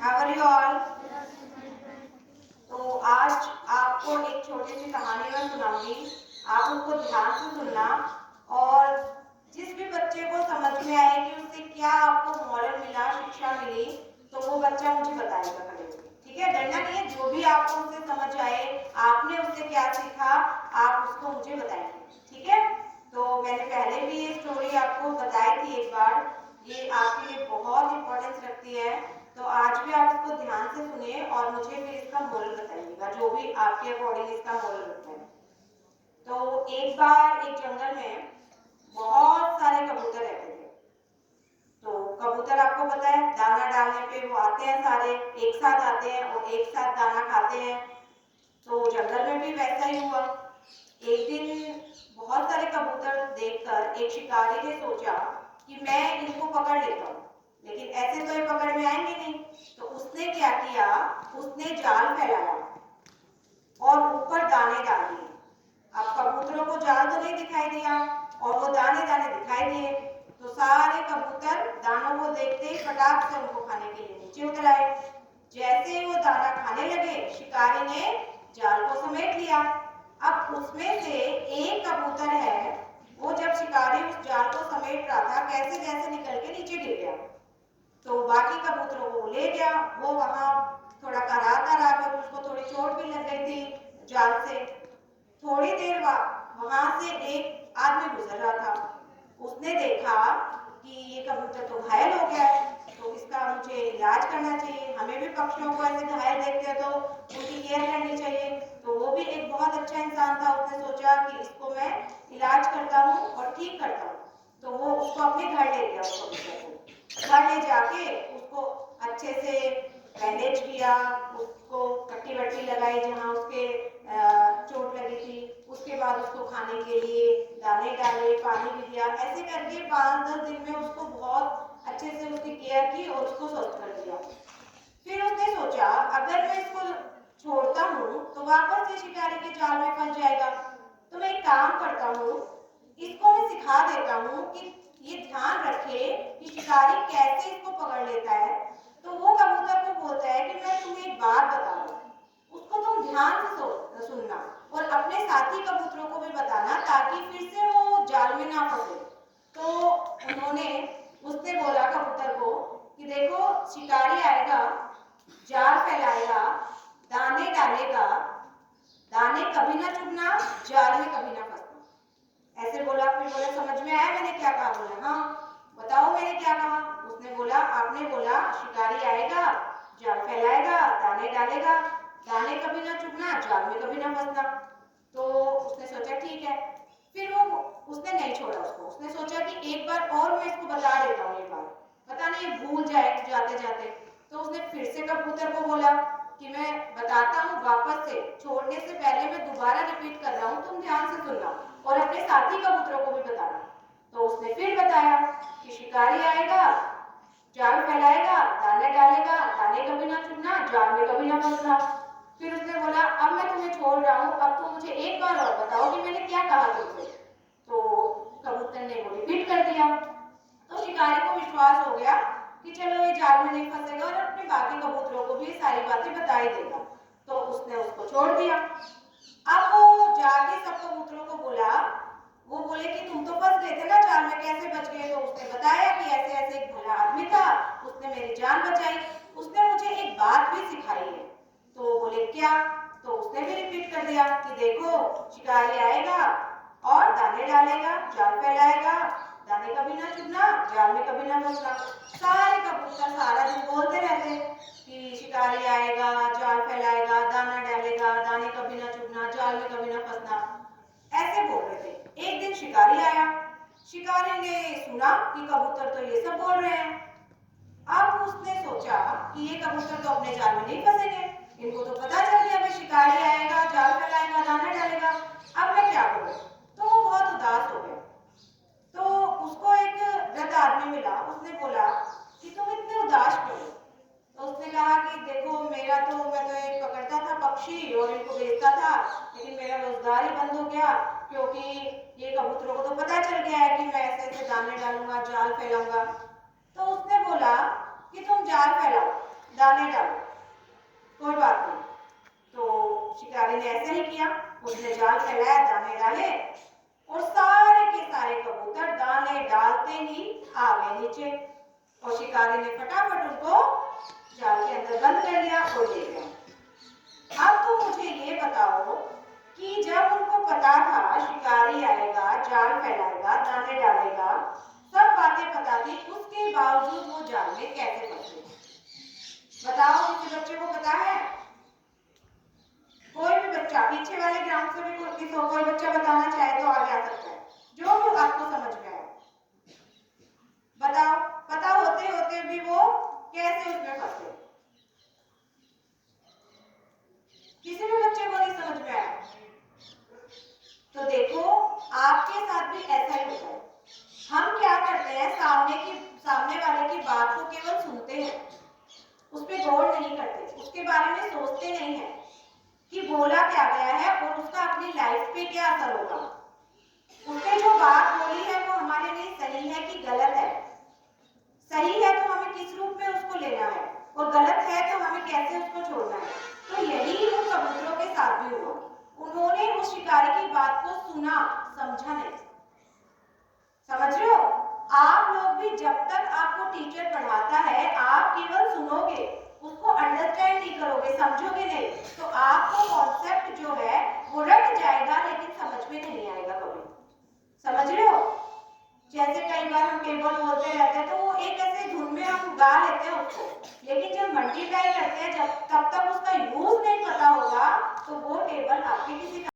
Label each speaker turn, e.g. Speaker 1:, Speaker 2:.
Speaker 1: How are you all? तो आज आपको एक छोटी सी कहानी मैं सुनाऊंगी। आप उसको ध्यान से सुनना और जिस भी बच्चे को समझ में आए कि उससे क्या आपको मॉरल मिला, शिक्षा मिली, तो वो बच्चा मुझे बताएगा खड़े होकर। ठीक है, डरना नहीं है। जो भी आपको उससे समझ आए, आपने उससे क्या सीखा, आप उसको मुझे बताएंगे। ठीक है, तो मैंने पहले भी ये स्टोरी आपको बताई थी एक बार। ये आपके लिए बहुत इंपॉर्टेंस रखती है, तो आज भी आप इसको ध्यान से सुनिए और मुझे फिर इसका मोरल बताइएगा, जो भी आपके अकॉर्डिंग इसका मोरल होता है। तो एक बार एक जंगल में बहुत सारे कबूतर रहते थे। तो कबूतर आपको पता है, दाना डालने पे वो आते हैं, सारे एक साथ आते हैं और एक साथ दाना खाते हैं। तो जंगल में भी वैसा ही हुआ। एक दिन बहुत सारे कबूतर देखकर एक शिकारी ने सोचा कि मैं इनको पकड़ लेता हूँ, लेकिन ऐसे तो ये पकड़ में आएंगे नहीं। तो उसने क्या किया, उसने जाल फैलाया और ऊपर दाने डाल दिए। अब कबूतरों को जाल तो नहीं दिखाई दिया और वो दाने दाने दिखाई दिए। तो सारे कबूतर दानों को देखते ही फटाक से उनको खाने के लिए नीचे उतर आए। जैसे ही वो दाना खाने लगे, शिकारी ने जाल को समेट लिया। अब उसमें से एक कबूतर है, वो जब शिकारी उस जाल को समेट रहा था, कैसे कैसे निकल के नीचे गिर गया। तो बाकी कबूतरों को ले गया। वो वहां थोड़ा कराता रहा क्योंकि उसको थोड़ी चोट भी लग गई थी जाल से। थोड़ी देर बाद वहां से एक आदमी गुजर रहा था। उसने देखा कि ये कबूतर तो घायल हो गया है, तो इसका मुझे इलाज करना चाहिए। हमें भी पक्षियों को ऐसे घायल देखते हैं तो उनकी केयर करनी चाहिए। तो वो भी एक बहुत अच्छा इंसान था। उसने सोचा कि इसको मैं इलाज करता हूँ और ठीक करता हूँ। तो वो उसको अपने घर ले गया। उस कबूतर को घर ले जाके उसको अच्छे से बैंडेज किया, उसको पट्टी वट्टी लगाई जहाँ उसके चोट लगी थी। उसके बाद उसको खाने के लिए दाने डाले, पानी भी दिया। ऐसे करके 5-10 दिन में उसको बहुत अच्छे से उसकी केयर की और उसको स्वस्थ कर दिया। फिर उसने सोचा अगर मैं इसको छोड़ता हूँ तो वापस ये शिकारी के जाल में फंस जाएगा। तो मैं एक काम करता हूँ, इसको मैं सिखा देता हूँ कि ये ध्यान रखे कि शिकारी कैसे इसको पकड़ लेता है। तो वो कबूतर को बोलता है कि मैं तुम्हें एक बात बता रहा हूँ, उसको तुम ध्यान से सुनना और अपने साथी कबूतरों को भी बताना, ताकि फिर से वो जाल में ना फंसे। तो उसने बोला कबूतर को कि देखो, शिकारी आएगा, जाल फैलाएगा, दाने डालेगा, दाने कभी ना चुभना, जाल में कभी ना फंसना। ऐसे बोला। फिर बोला समझ में आया मैंने क्या कहा? बोला हाँ बताओ मैंने क्या कहा। उसने बोला आपने बोला शिकारी आएगा, जाल फैलाएगा, दाने डालेगा, दाने कभी ना चुभना, जाल में कभी ना फंसना। तो उसने सोचा ठीक है। फिर वो उसने नहीं छोड़ा उसको। उसने सोचा कि एक बार और मैं इसको बता देता हूँ, ये बात पता नहीं ये भूल जाए जाते जाते। तो उसने फिर से कबूतर को बोला कि मैं बताता हूँ वापस से, छोड़ने से पहले मैं दोबारा रिपीट कर रहा हूँ, तुम ध्यान से सुनना और अपने साथी कबूतरों को भी बताना। तो उसने फिर बताया कि शिकारी आएगा, जाल फैलाएगा, दाने डालेगा, दाने कभी ना चुभना, जाल में कभी ना फंसना। फिर उसने बोला अब मैं तुम्हें छोड़ रहा हूँ, अब तुम मुझे एक बार और बताओ कि मैंने क्या कहा तुमसे। तो कबूतर ने वो रिपीट कर दिया। तो शिकारी को विश्वास हो गया कि चलो ये जाल में नहीं फंसेगा और अपने बाकी कबूतरों को भी सारी बातें बता ही देगा। तो उसने उसको छोड़ दिया। अब वो जाके सब कबूतरों को बोला, वो बोले कि तुम तो फंस गए थे ना जाल में, कैसे बच गए? तो उसने बताया कि ऐसे ऐसे एक भला आदमी था, उसने मेरी जान बचाई, उसने मुझे एक बात भी सिखाई है। तो बोले क्या? तो उसने भी रिपीट कर दिया कि देखो, शिकारी आएगा और दाने डालेगा, जाल फैलाएगा, दाने कभी ना चुभना, जाल में कभी ना फंसना। सारे कबूतर सारा दिन बोलते रहते कि शिकारी आएगा, जाल फैलाएगा, दाना डालेगा, दाने कभी ना चुभना, जाल में कभी ना फंसना, ऐसे बोल रहे थे। एक दिन शिकारी आया। शिकारी ने सुना कि कबूतर तो ये सब बोल रहे हैं। अब उसने सोचा कि ये कबूतर तो अपने जाल में नहीं फंसेंगे, इनको तो पता चल गया भाई शिकारी आएगा, जाल फैलाएगा, दाना डालेगा, अब मैं क्या करूं? तो वो बहुत उदास हो गया। तो उसको एक वृद्ध आदमी मिला। उसने बोला कि तुम इतने उदास क्यों हो? तो उसने कहा कि देखो, मैं तो एक पकड़ता था पक्षी और इनको बेचता था, लेकिन मेरा रोजगार ही बंद हो गया क्योंकि ये कबूतरों को तो पता चल गया है कि मैं ऐसे ऐसे दाने डालूंगा, जाल फैलाऊंगा। तो उसने बोला कि तुम जाल फैलाओ, दाने डालो, कोई बात नहीं। तो शिकारी ने ऐसा ही किया, उसने जाल फैलाया, दाने डाले और सारे के सारे कबूतर दाने डालते ही आ गए नीचे और शिकारी ने फटाफट उनको जाल के अंदर बंद कर लिया और ले गया। अब तो मुझे ये बताओ कि जब उनको पता था शिकारी आएगा, जाल फैलाएगा, दाने डालेगा, सब बातें पता थी, उसके बावजूद वो जाल में कैसे फंसे? बताओ, किसी बच्चे को पता है? कोई भी बच्चा, पीछे वाले ग्राउंड से भी कोई बच्चा बताना चाहे तो आगे आ सकता है, जो भी आपको समझ में आए। बताओ, पता होते होते भी वो कैसे उसमें फंसे? किसी भी बच्चे को नहीं समझ में आया? तो देखो, आपके साथ भी ऐसा ही होता है। हम क्या करते हैं, सामने वाले की बात को केवल सुनते हैं, उस पर गौर नहीं करते, उसके बारे में सोचते नहीं है कि बोला क्या गया है और उसका अपनी लाइफ पे क्या असर होगा। उसने जो बात बोली है वो हमारे लिए सही है कि गलत है? सही है तो हमें किस रूप में उसको लेना है और गलत है तो हमें कैसे उसको छोड़ना है। तो यही उन कबूतरों के साथ भी हुआ। उन्होंने उस शिकारी की बात को सुना, समझा नहीं। समझ रहे हो? आप लोग भी जब तक आपको टीचर पढ़ाता है, आप केवल सुनोगे, उसको अंडरस्टैंड नहीं करोगे, समझोगे नहीं, तो आपको कॉन्सेप्ट जो है वो रट जाएगा लेकिन समझ में नहीं आएगा कभी। समझ रहे हो? जैसे कई बार हम टेबल बोलते रहते हैं तो वो एक ऐसे धुन में हम गा लेते हैं उसको, लेकिन जब मल्टीप्लाई करते हैं, जब तब तक उसका यूज नहीं पता होगा तो वो टेबल आपके किसी